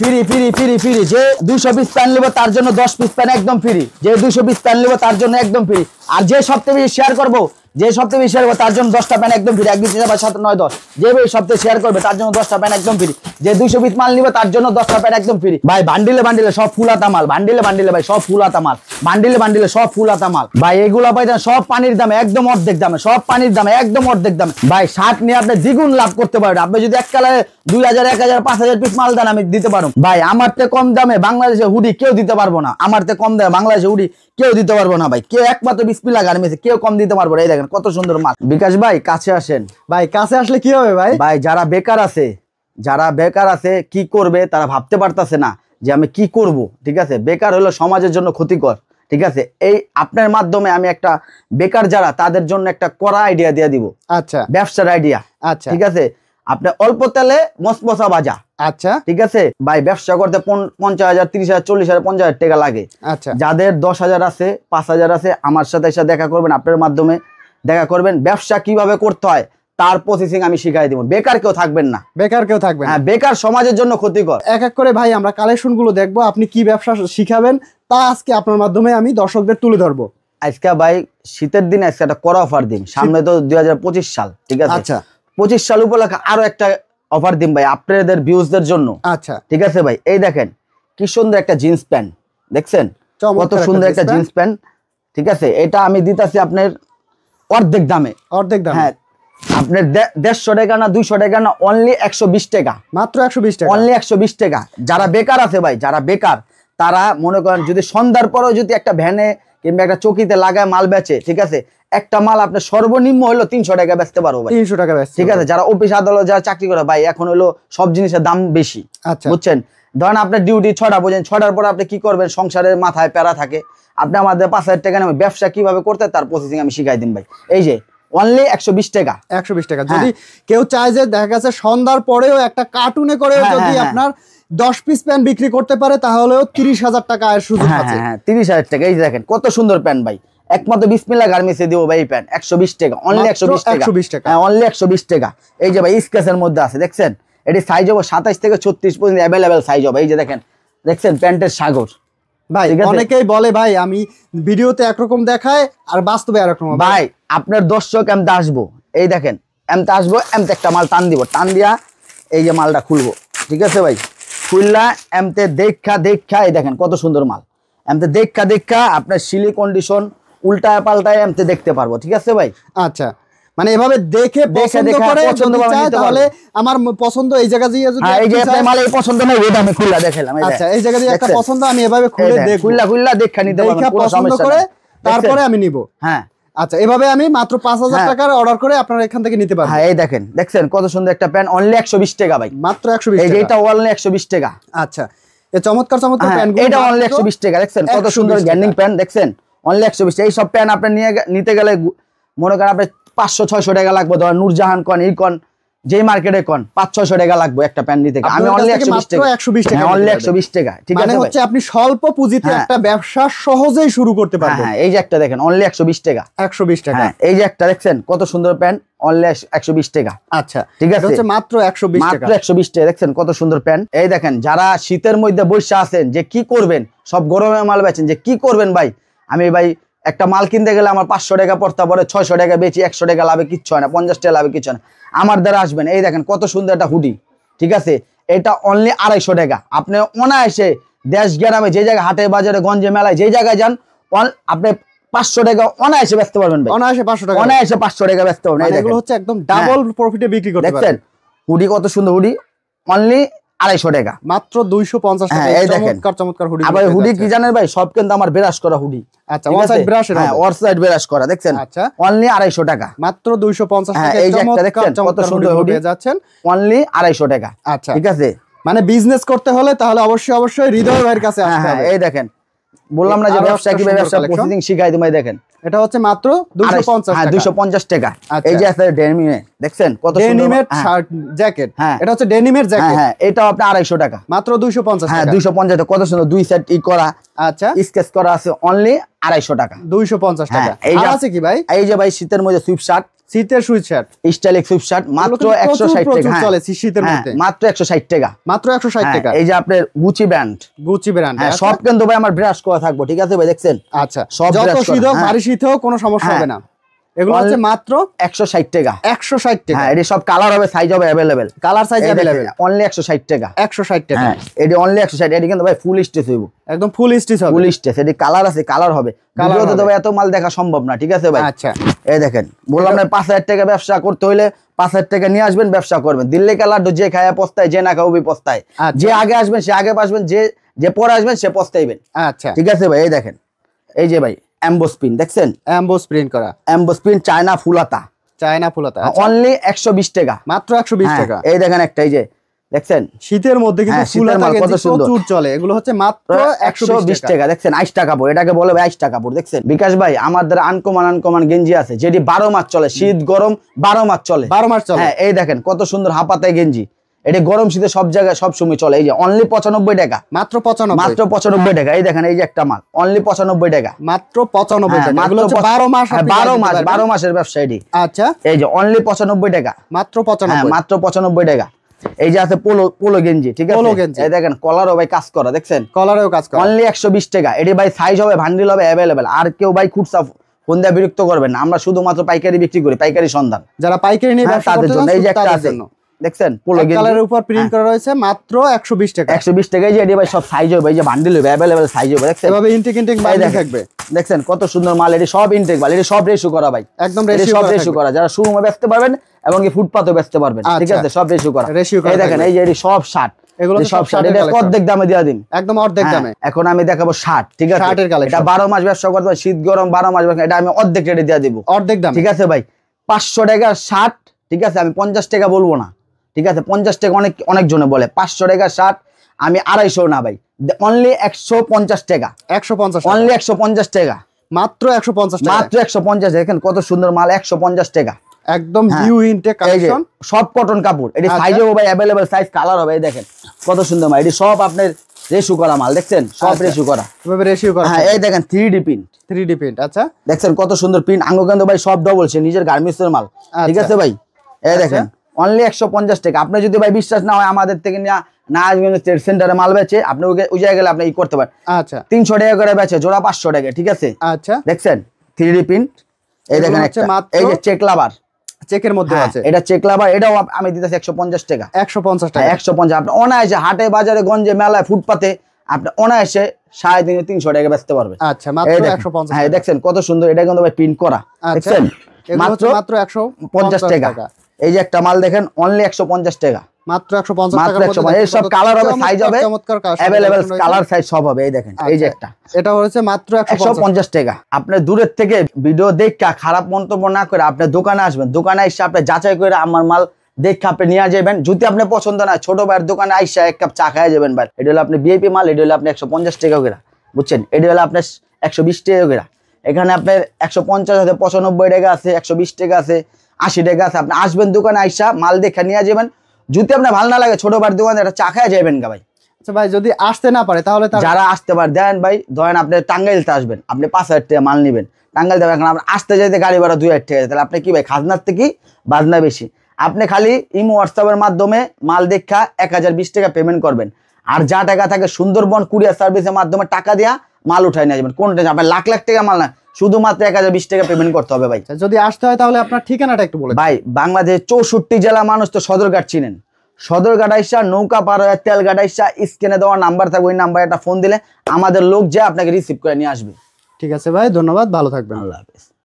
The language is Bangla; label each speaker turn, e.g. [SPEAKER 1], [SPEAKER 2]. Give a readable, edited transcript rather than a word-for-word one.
[SPEAKER 1] Free free free free. যে 200 পিস প্যান নেব তার জন্য 10 পিস প্যান একদম ফ্রি। যে 200 পিস প্যান নেব তার জন্য একদম ফ্রি। আর যে সবথেকে বেশি শেয়ার করব, যে সবথেকে বেশি শেয়ার করবে তার জন্য 10টা প্যান একদম ফ্রি। 1 2 3 4 5 7 9 10। যে সবথেকে শেয়ার করবে তার জন্য 10টা প্যান একদম ফ্রি। যে 200 পিস মাল নিবে তার জন্য 10টা প্যান একদম ফ্রি। ভাই বান্ডিলে বান্ডিলে সব ফুল হাতা মাল, বান্ডিলে বান্ডিলে ভাই সব ফুল হাতা মাল, বান্ডিলে বান্ডিলে সব ফুল হাতা মাল। ভাই এগুলা পাইছেন সব পানির দামে একদম অর্ধেক দামে, সব পানির দামে একদম অর্ধেক দামে। ভাই শার্ট নিয়ে আপনি দ্বিগুণ লাভ করতে পারবেন। আপনি যদি এক কালারে 2000 1000 5000 পিস মাল দেন আমি দিতে পারবো। ভাই আমার থেকে কম দামে বাংলাদেশে হুডি কেউ দিতে পারবো না। আমার থেকে কম দামে বাংলাদেশে হুডি কেউ দিতে পারবো না ভাই। কেউ একমাত্র বিসমিল্লাহ গার্মেন্টস কেউ কম দিতে পারবো না। এই দেখেন কত সুন্দর মাল। বিকাশ ভাই কাছে আসেন।
[SPEAKER 2] ভাই কাছে আসলে কি হবে ভাই?
[SPEAKER 1] ভাই যারা বেকার আছে, যারা বেকার আছে কি করবে তারা ভাবতে পারতাছে না যে আমি কি করব। ঠিক আছে, বেকার হলো সমাজের জন্য ক্ষতিকর। ঠিক আছে, এই আপনার মাধ্যমে আমি একটা বেকার যারা তাদের জন্য একটা কড়া আইডিয়া দিয়ে দিব।
[SPEAKER 2] আচ্ছা,
[SPEAKER 1] ব্যবসার আইডিয়া।
[SPEAKER 2] আচ্ছা,
[SPEAKER 1] ঠিক আছে, আপনি অল্প তেলে মসমসা ভাজা।
[SPEAKER 2] আচ্ছা,
[SPEAKER 1] ঠিক আছে ভাই, ব্যবসা করতে 50,000 30,000 40,000 50,000 টাকা লাগে।
[SPEAKER 2] আচ্ছা,
[SPEAKER 1] যাদের 10,000 আছে 5,000 আছে আমার সাথে এসে দেখা করবেন, আপনার মাধ্যমে দেখা করবেন। ব্যবসা কিভাবে করতে হয় তার প্রসেসিং আমি শিখাই দিব। বেকার কেউ থাকবেন না,
[SPEAKER 2] বেকার কেউ থাকবেন।
[SPEAKER 1] হ্যাঁ, বেকার সমাজের জন্য ক্ষতিকর।
[SPEAKER 2] এক এক করে ভাই আমরা কালেকশন গুলো দেখবো, আপনি কি ব্যবসা শিখাবেন তা আজকে আপনার মাধ্যমে আমি দর্শকদের তুলে ধরবো।
[SPEAKER 1] আজকে ভাই শীতের দিনে আজকে একটা কড়া অফার দিন। সামনে তো 2025 সাল। ঠিক আছে,
[SPEAKER 2] আচ্ছা,
[SPEAKER 1] 25 সাল উপলক্ষে আরো একটা অফার দিন ভাই আপনাদের ভিউজদের জন্য।
[SPEAKER 2] আচ্ছা,
[SPEAKER 1] ঠিক আছে ভাই, এই দেখেন কি সুন্দর একটা জিন্স প্যান্ট, দেখছেন কত সুন্দর একটা জিন্স প্যান্ট। ঠিক আছে, এটা আমি দিতেছি আপনার অর্ধেক দামে।
[SPEAKER 2] অর্ধেক দামে?
[SPEAKER 1] হ্যাঁ, আপনার 150 টাকা না 200 টাকা না, অনলি 120 টাকা।
[SPEAKER 2] মাত্র 120 টাকা,
[SPEAKER 1] অনলি 120 টাকা। যারা বেকার আছে ভাই, যারা বেকার তারা মনে করেন যদি সন্ধ্যার পরেও যদি একটা ভ্যানে কিংবা একটা চকিতে লাগায় মাল বেচে, ঠিক আছে, একটা মাল আপনার সর্বনিম্ন হলো 300 টাকা বেচতে পারবো ভাই।
[SPEAKER 2] 300 টাকা বেচতে।
[SPEAKER 1] ঠিক আছে, যারা অফিস আদালত যারা চাকরি করে ভাই, এখন হলো সব জিনিসের দাম বেশি।
[SPEAKER 2] আচ্ছা,
[SPEAKER 1] বুঝছেন, ধরেন আপনার ডিউটি 6টা পর্যন্ত, 6টার পর আপনি কি করবেন, সংসারের মাথায় প্যারা থাকে, আপনি আমাদের 5,000 টাকা নেবেন, ব্যবসা কিভাবে করতে তার প্রসেসিং আমি শিখাই দিন ভাই। এই যে অনলি 120 টাকা।
[SPEAKER 2] 120 টাকা। যদি কেউ চায় যে দেখা গেছে সন্ধ্যার পরেও একটা কার্টুনে করে যদি আপনার 10 পিস প্যান বিক্রি করতে পারে তাহলেও 30,000 টাকা আয়ের সুযোগ আছে।
[SPEAKER 1] হ্যাঁ, 30,000 টাকা। এই দেখেন কত সুন্দর প্যান ভাই, একমাত্র বিসমিল্লাহ গার্মেন্টসে দিব ভাই। এই প্যান 120 টাকা, অনলি 120 টাকা।
[SPEAKER 2] 120 টাকা,
[SPEAKER 1] হ্যাঁ, অনলি 120 টাকা। এই যে ভাই স্কেচের মধ্যে আছে, দেখছেন এটি সাইজ হবে 27 থেকে 36 পর্যন্ত অ্যাভেলেবেল সাইজ হবে। এই যে দেখেন, দেখছেন প্যান্টের সাগর
[SPEAKER 2] ভাই। অনেকেই বলে ভাই আমি ভিডিওতে একরকম দেখায় আর বাস্তবে আরেকরকম।
[SPEAKER 1] ভাই আপনার দর্শক এমতে আসবো, এই দেখেন এমতে আসবো, এমতে একটা মাল টান দিব, টান দিয়া এই যে মালটা খুলবো। ঠিক আছে ভাই, খুললা এমতে দেখা দেখা, এই দেখেন কত সুন্দর মাল। এমতে দেখা দেখা আপনার সিলি কন্ডিশন উল্টায় পাল্টায় এমতে দেখতে পারবো। ঠিক আছে ভাই,
[SPEAKER 2] আচ্ছা, মানে এভাবে দেখে পছন্দ করে যদি চায় তাহলে আমার পছন্দ এই জায়গা দিয়ে যদি
[SPEAKER 1] এই যে আপনার মাল এই পছন্দ না ওইটা আমি খুললা দেখাইলাম।
[SPEAKER 2] আচ্ছা, এই জায়গা দিয়ে একটা পছন্দ আমি এভাবে খুলে দেখ
[SPEAKER 1] খুললা দেখা নিতে পারবেন, কোনো
[SPEAKER 2] পছন্দ
[SPEAKER 1] সমস্যা
[SPEAKER 2] করে
[SPEAKER 1] নেই।
[SPEAKER 2] তারপরে আমি নিব।
[SPEAKER 1] হ্যাঁ,
[SPEAKER 2] আচ্ছা, এভাবে আমি মাত্র 5,000 টাকার অর্ডার করে আপনারা এখান থেকে নিতে পারবেন।
[SPEAKER 1] হ্যাঁ, এই দেখেন, দেখছেন কত সুন্দর একটা প্যান, অনলি 120 টাকা ভাই।
[SPEAKER 2] মাত্র 120 টাকা।
[SPEAKER 1] এই যে এটা অনলি 120 টাকা।
[SPEAKER 2] আচ্ছা, এই চমৎকার চমৎকার প্যানগুলো
[SPEAKER 1] এটা অনলি 120 টাকা। দেখছেন কত সুন্দর গ্যান্ডিং প্যান, দেখছেন অনলি 120। এই সব প্যান আপনি নিতে গেলে মনে করেন আপনি 500-600 টাকা লাগবে। ধরেন নূরজাহান কন, এই কন, যে মার্কেটে কন 500-600 টাকা লাগবে একটা প্যান নিতে। আমি অনলি 120 টাকা,
[SPEAKER 2] 120 টাকা,
[SPEAKER 1] অনলি 120 টাকা। ঠিক আছে,
[SPEAKER 2] মানে হচ্ছে আপনি স্বল্প পুঁজিতে একটা ব্যবসা সহজেই শুরু করতে পারবেন।
[SPEAKER 1] হ্যাঁ, এই যে একটা দেখেন অনলি 120 টাকা।
[SPEAKER 2] 120 টাকা।
[SPEAKER 1] হ্যাঁ, এই যে একটা দেখছেন কত সুন্দর প্যান, অনলি 120 টাকা।
[SPEAKER 2] আচ্ছা,
[SPEAKER 1] ঠিক আছে,
[SPEAKER 2] হচ্ছে মাত্র 120 টাকা।
[SPEAKER 1] মাত্র 120 টাকা। দেখছেন কত সুন্দর প্যান। এই দেখেন যারা শীতের মধ্যে বসে আছেন যে কি করবেন, সব গরমে মাল বেচেন যে কি করবেন ভাই, আমি ভাই একটা মাল কিনতে গেলে আমার 500 টাকা পড়তে পারে, 600 টাকা বেচি, 100 টাকা লাভে কিচ্ছু হয় না, 50 টাকা লাভে কিচ্ছু হয় না। আমার দ্বারা আসবেন। এই দেখেন কত সুন্দর একটা হুডি। ঠিক আছে, এটা অনলি 250 টাকা। আপনি অনায়াসে দেশ গ্রামে যে জায়গায় হাটে বাজারে গঞ্জে মেলায় যে জায়গায় যান, আপনি 500 টাকা অনায়াসে বেচতে পারবেন ভাই।
[SPEAKER 2] অনায়াসে 500 টাকা,
[SPEAKER 1] অনায়াসে 500 টাকা বেচতে পারবেন।
[SPEAKER 2] এগুলো হচ্ছে একদম ডাবল প্রফিটে বিক্রি করতে পারবেন।
[SPEAKER 1] দেখছেন হুডি কত সুন্দর, হুডি অনলি 250 টাকা,
[SPEAKER 2] মাত্র 250 টাকা।
[SPEAKER 1] এই দেখেন
[SPEAKER 2] চমৎকার চমৎকার হুডি।
[SPEAKER 1] আবার হুডি কি জানেন ভাই, সব কিন্তু আমার ব্রাশ করা হুডি।
[SPEAKER 2] আচ্ছা, ওয়ান সাইড ব্রাশ।
[SPEAKER 1] হ্যাঁ, ওয়ান সাইড ব্রাশ করা। দেখছেন
[SPEAKER 2] আচ্ছা,
[SPEAKER 1] অনলি 250 টাকা,
[SPEAKER 2] মাত্র 250 টাকা।
[SPEAKER 1] এই যে একটা দেখছেন কত সুন্দর হুডি
[SPEAKER 2] পেয়ে যাচ্ছেন,
[SPEAKER 1] অনলি 250 টাকা।
[SPEAKER 2] আচ্ছা,
[SPEAKER 1] ঠিক আছে,
[SPEAKER 2] মানে বিজনেস করতে হলে তাহলে অবশ্যই অবশ্যই হৃদয় ভাইয়ের কাছে আসতে হবে।
[SPEAKER 1] এই দেখেন বললাম না যে ব্যবসা কিভাবে ব্যবসা প্রসেসিং শিখাই দিই। দেখেন
[SPEAKER 2] এটা হচ্ছে মাত্র 250 টাকা।
[SPEAKER 1] 250 টাকা। এই যে আছে ডেনিমের, দেখছেন কত সুন্দর
[SPEAKER 2] ডেনিমের শার্ট জ্যাকেট। এটা হচ্ছে ডেনিমের জ্যাকেট।
[SPEAKER 1] হ্যাঁ, এটাও আপনি 250 টাকা,
[SPEAKER 2] মাত্র 250 টাকা।
[SPEAKER 1] হ্যাঁ 250 টাকা। কত সুন্দর দুই সেট করা,
[SPEAKER 2] আচ্ছা,
[SPEAKER 1] স্কেচ করা আছে অনলি 250 টাকা।
[SPEAKER 2] 250 টাকা।
[SPEAKER 1] এই যে
[SPEAKER 2] আর আছে কি ভাই?
[SPEAKER 1] এই যে ভাই শীতের মধ্যে সুইফট শার্ট,
[SPEAKER 2] শীতের sweet shirt,
[SPEAKER 1] stylish Swift shirt মাত্র 160 টাকা। হ্যাঁ
[SPEAKER 2] চলে শীতের মধ্যে
[SPEAKER 1] মাত্র 160 টাকা,
[SPEAKER 2] মাত্র 160 টাকা।
[SPEAKER 1] এই যে আপনার গুচি ব্র্যান্ড,
[SPEAKER 2] গুচি ব্র্যান্ড।
[SPEAKER 1] হ্যাঁ সব কিন্তু ভাই আমার ব্রাশ করা থাকবো, ঠিক আছে ভাই দেখছেন।
[SPEAKER 2] আচ্ছা,
[SPEAKER 1] সব
[SPEAKER 2] যত
[SPEAKER 1] brush করা,
[SPEAKER 2] শীত হোক
[SPEAKER 1] হ্যাঁ।
[SPEAKER 2] ভারী শীত হোক কোনো সমস্যা হবে না। এগুলো হচ্ছে মাত্র
[SPEAKER 1] 160 টাকা।
[SPEAKER 2] 160 টাকা।
[SPEAKER 1] হ্যাঁ এটি সব কালার হবে, সাইজ হবে available,
[SPEAKER 2] colour size available,
[SPEAKER 1] only 160 টাকা।
[SPEAKER 2] 160 টাকা।
[SPEAKER 1] হ্যাঁ এটি অনলি 160, এটি কিন্তু ভাই ফুল স্টেজ হইব,
[SPEAKER 2] একদম ফুল স্টিচ হবে।
[SPEAKER 1] ফুল স্টেজ, এটি কালার আছে, কালার হবে। ভিডিওতে তো ভাই এত মাল দেখা সম্ভব না, ঠিক আছে ভাই।
[SPEAKER 2] আচ্ছা,
[SPEAKER 1] এই দেখেন বললাম না 5000 টাকা ব্যবসা করতে হইলে 5000 টাকা নিয়ে আসবেন, ব্যবসা করবেন। দিল্লি কালার যে খায়া পস্তায়, যে না খাওয়াবি পস্তায়।
[SPEAKER 2] আচ্ছা।
[SPEAKER 1] যে আগে আসবেন সে আগে পাসবেন, যে পরে আসবেন সে পস্তাইবেন।
[SPEAKER 2] আচ্ছা,
[SPEAKER 1] ঠিক আছে ভাই। এই দেখেন এই যে ভাই এমবোস পিন দেখছেন,
[SPEAKER 2] এমবোস প্রিন্ট করা,
[SPEAKER 1] এমবোস পিন চায়না ফুলাতা,
[SPEAKER 2] চায়না ফুলাতা।
[SPEAKER 1] অনলি 120 টাকা,
[SPEAKER 2] মাত্র 120 টাকা।
[SPEAKER 1] এই দেখেন একটা, এই যে দেখছেন
[SPEAKER 2] শীতের মধ্যে কিন্তু
[SPEAKER 1] হ্যাঁ, শীতের
[SPEAKER 2] ফুলাতা
[SPEAKER 1] মাল কত
[SPEAKER 2] গেঞ্জি
[SPEAKER 1] সুন্দর।
[SPEAKER 2] প্রচুর চলে। এগুলো হচ্ছে মাত্র
[SPEAKER 1] 120 টাকা। দেখছেন 22 টাকা কাপড়, এটাকে বলে 22 টাকা কাপড়। দেখছেন বিকাশ ভাই আমাদের আনকমন গেঞ্জি আছে যেটি 12 মাস চলে, শীত গরম 12 মাস চলে,
[SPEAKER 2] 12 মাস চলে।
[SPEAKER 1] হ্যাঁ এই দেখেন কত সুন্দর হাফাতায় গেঞ্জি, এটি গরম শীতে সব জায়গায় সব সময় চলে। এই যে অনলি 95 টাকা,
[SPEAKER 2] মাত্র 95,
[SPEAKER 1] মাত্র 95 টাকা। এই দেখেন এই যে একটা মাল অনলি 95 টাকা,
[SPEAKER 2] মাত্র 95
[SPEAKER 1] হ্যাঁ,
[SPEAKER 2] টাকা।
[SPEAKER 1] মাত্র
[SPEAKER 2] এগুলো হচ্ছে 12 মাস,
[SPEAKER 1] হ্যাঁ,
[SPEAKER 2] আপনি
[SPEAKER 1] 12
[SPEAKER 2] কিনতে
[SPEAKER 1] মাস,
[SPEAKER 2] পারবেন।
[SPEAKER 1] 12 মাসের ব্যবসা এটি।
[SPEAKER 2] আচ্ছা,
[SPEAKER 1] এই যে অনলি 95 টাকা,
[SPEAKER 2] মাত্র
[SPEAKER 1] হ্যাঁ
[SPEAKER 2] 95।
[SPEAKER 1] মাত্র 95 টাকা। এই যে আছে পোলো গেঞ্জি, ঠিক আছে
[SPEAKER 2] পোলো গেঞ্জি।
[SPEAKER 1] এই দেখেন কলারও ভাই কাজ করা, দেখছেন
[SPEAKER 2] কলারেও কাজ করা।
[SPEAKER 1] অনলি 120 টাকা। এটি ভাই সাইজ হবে, ভান্ডিল হবে अवेलेबल। আর কেউ ভাই খুচরা ফোন দিয়ে বিরক্ত করবেন না, আমরা শুধুমাত্র পাইকারি বিক্রি করি, পাইকারি সন্ধান।
[SPEAKER 2] যারা পাইকারি নিয়ে
[SPEAKER 1] হ্যাঁ,
[SPEAKER 2] ব্যবসা
[SPEAKER 1] তাদের
[SPEAKER 2] করতে
[SPEAKER 1] জন্য
[SPEAKER 2] চান,
[SPEAKER 1] এই যে একটা
[SPEAKER 2] তাদের
[SPEAKER 1] আছে,
[SPEAKER 2] জন্য।
[SPEAKER 1] দেখছেন পোলো গেঞ্জি
[SPEAKER 2] কালারের উপর প্রিন্ট করা রয়েছে, মাত্র 120 টাকা।
[SPEAKER 1] 120 টাকা। এই যে এটি ভাই সব সাইজ হবে, এই যে ভান্ডিল হবে अवेलेबल, সাইজ হবে, দেখছেন
[SPEAKER 2] এভাবে ইনটেক
[SPEAKER 1] এই
[SPEAKER 2] বান্ডিল
[SPEAKER 1] দেখেন,
[SPEAKER 2] থাকবে।
[SPEAKER 1] দেখছেন কত সুন্দর মাল। এটি সব ইনটেক মাল, এটি সব রেশু করা ভাই,
[SPEAKER 2] একদম
[SPEAKER 1] এটি
[SPEAKER 2] রেশিও
[SPEAKER 1] সব
[SPEAKER 2] করা
[SPEAKER 1] রেশু
[SPEAKER 2] থাকবে।
[SPEAKER 1] করা, যারা শোরুমে বেচতে পারবেন এবং কি ফুটপাতেও বেচতে পারবেন, ঠিক
[SPEAKER 2] আচ্ছা।
[SPEAKER 1] আছে সব রেশু করা।
[SPEAKER 2] রেশিও করা
[SPEAKER 1] এই দেখেন
[SPEAKER 2] থাকবে।
[SPEAKER 1] এই যে এটি সব শার্ট,
[SPEAKER 2] এগুলো তো
[SPEAKER 1] সব
[SPEAKER 2] সব
[SPEAKER 1] শার্ট,
[SPEAKER 2] শার্টের
[SPEAKER 1] এটা
[SPEAKER 2] collection।
[SPEAKER 1] অর্ধেক দামে দিয়ে দিন,
[SPEAKER 2] একদম অর্ধেক
[SPEAKER 1] হ্যাঁ,
[SPEAKER 2] দামে।
[SPEAKER 1] এখন আমি দেখাবো শার্ট, ঠিক আছে
[SPEAKER 2] শার্টের collection।
[SPEAKER 1] এটা 12 মাস ব্যবসা করতে হবে, শীত গরম 12 মাস ব্যবসা, এটা আমি অর্ধেক রেটে দিয়ে দিব,
[SPEAKER 2] অর্ধেক দামে।
[SPEAKER 1] ঠিক আছে ভাই। 500 টাকার শার্ট, ঠিক আছে আমি 50 টাকা বলবো না, ঠিক আছে 50 টাকা অনেক জনে বলে। 500 টাকার শার্ট আমি 250 না ভাই, অনলি 150 টাকা,
[SPEAKER 2] 150 টাকা।
[SPEAKER 1] অনলি 150 টাকা,
[SPEAKER 2] মাত্র 150 টাকা।
[SPEAKER 1] মাত্র 150। দেখেন কত সুন্দর মাল, 150 টাকা।
[SPEAKER 2] একদম
[SPEAKER 1] হ্যাঁ।
[SPEAKER 2] নিউ ইনটেক
[SPEAKER 1] এই যে
[SPEAKER 2] কালেকশন।
[SPEAKER 1] সব কটন কাপড়, এটি
[SPEAKER 2] আচ্ছা।
[SPEAKER 1] সাইজ হবে ভাই अवेलेबल, সাইজ কালার হবে। এই দেখেন কত সুন্দর মাল, এটি সব আপনার রেশু করা মাল, দেখছেন সব
[SPEAKER 2] আচ্ছা।
[SPEAKER 1] রেশু করা।
[SPEAKER 2] এভাবে রেশিও করা।
[SPEAKER 1] হ্যাঁ এই দেখেন 3D প্রিন্ট,
[SPEAKER 2] 3D প্রিন্ট। আচ্ছা,
[SPEAKER 1] দেখছেন কত সুন্দর প্রিন্ট, আঙ্গকান্ত ভাই সব ডবল, সে নিজের গার্মেন্টস এর মাল, ঠিক
[SPEAKER 2] আচ্ছা।
[SPEAKER 1] আছে ভাই। এই দেখেন অনলি 150 টাকা। আপনি যদি ভাই বিশ্বাস না হয় আমাদের থেকে না আসবেন ট্রেড সেন্টারে মাল বেচে, আপনি ওই জায়গায় গেলে আপনি ই করতে পারেন।
[SPEAKER 2] আচ্ছা,
[SPEAKER 1] 300 টাকা করে বেচে, জোড়া 500 টাকা, ঠিক আছে
[SPEAKER 2] আচ্ছা।
[SPEAKER 1] দেখছেন 3D প্রিন্ট। এই
[SPEAKER 2] এগুলো
[SPEAKER 1] দেখেন
[SPEAKER 2] হচ্ছে
[SPEAKER 1] একটা,
[SPEAKER 2] মাত্র
[SPEAKER 1] এই যে চেক লাভার,
[SPEAKER 2] চেকের মধ্যে আছে।
[SPEAKER 1] এটা চেক লাভার, এটাও আমি দিতেছি 150 টাকা,
[SPEAKER 2] 150 টাকা।
[SPEAKER 1] 150। আপনি অনায়াসে হাটে বাজারে গঞ্জে মেলায় ফুটপাতে আপনি অনায়াসে 350 টাকা বেচতে পারবেন।
[SPEAKER 2] আচ্ছা, মাত্র
[SPEAKER 1] এই দেখেন,
[SPEAKER 2] 150
[SPEAKER 1] হ্যাঁ
[SPEAKER 2] টাকা।
[SPEAKER 1] দেখছেন কত সুন্দর, এটা কিন্তু ভাই প্রিন্ট করা,
[SPEAKER 2] আচ্ছা।
[SPEAKER 1] দেখছেন
[SPEAKER 2] এগুলো হচ্ছে মাত্র
[SPEAKER 1] 150 টাকা।
[SPEAKER 2] টাকা।
[SPEAKER 1] এই যে একটা মাল দেখেন অনলি 150 টাকা,
[SPEAKER 2] মাত্র 150
[SPEAKER 1] মাত্র
[SPEAKER 2] টাকার
[SPEAKER 1] 150।
[SPEAKER 2] মধ্যে
[SPEAKER 1] এই সব কালার হবে, সাইজ হবে
[SPEAKER 2] চমৎকার collection
[SPEAKER 1] अवेलेबल,
[SPEAKER 2] রয়েছে।
[SPEAKER 1] কালার সাইজ সব হবে। এই দেখেন এই যে একটা,
[SPEAKER 2] এটা হচ্ছে মাত্র
[SPEAKER 1] 150 টাকা। আপনি দূরের থেকে ভিডিও দেখা খারাপ মন্তব্য না করে আপনি দোকানে আসবেন, দোকানে এসে আপনি যাচাই করে আমার মাল দেখে আপনি নিয়ে যাবেন। যদি আপনি পছন্দ না, ছোট ভাইয়ের দোকানে আইসা এক কাপ চা খাইয়া যাবেন ভাই। এটা হলো আপনি ভিআইপি মাল, এটা হলো আপনি 150 টাকা করে, বুঝছেন। এটা হলো আপনার 120 টাকা করে। এখানে আপনার 150 আছে, 95 টাকা আছে, 120 টাকা আছে, 80 টাকা আছে। আপনি আসবেন দোকানে আইসা মাল দেখে নিয়ে যাবেন। যদি আপনার ভালো না লাগে, ছোট ভাইয়ের দোকানে একটা চা খাইয়া যাবেন গা ভাই।
[SPEAKER 2] আচ্ছা ভাই, যদি আসতে না পারে তাহলে তার
[SPEAKER 1] যারা আসতে পারে দেন ভাই, ধরেন আপনি টাঙ্গাইলতে আসবেন, আপনি 5000 টাকা মাল নেবেন, টাঙ্গাইল যাবেন, এখন আপনার আসতে যাইতে গাড়ি ভাড়া 2000 টাকা, তাহলে আপনি কি ভাই খাজনার থেকে বাজনা বেশি। আপনি খালি ইমো হোয়াটসঅ্যাপের মাধ্যমে মাল দেখা 1020 টাকা পেমেন্ট করবেন, আর যা টাকা থাকে সুন্দরবন কুরিয়ার সার্ভিসের মাধ্যমে টাকা দিয়া মাল উঠাই নিয়ে যাবেন। কোনটা আপনি লাখ লাখ টাকা মাল না, শুধুমাত্র 1020 টাকা পেমেন্ট করতে হবে ভাই।
[SPEAKER 2] যদি আসতে হয় তাহলে আপনার ঠিকানাটা একটু বলে দিন।
[SPEAKER 1] ভাই বাংলাদেশ 64 জেলা মানুষ তো সদরঘাট চিনেন, সদরঘাট আইসা নৌকা পার হয়ে তেলঘাট আইসা স্ক্রিনে দেওয়া নাম্বার থাকবে, ওই নাম্বারে একটা ফোন দিলে আমাদের লোক যে আপনাকে রিসিভ করে নিয়ে আসবে।
[SPEAKER 2] ঠিক আছে ভাই, ধন্যবাদ, ভালো থাকবেন।
[SPEAKER 1] আল্লাহ হাফেজ।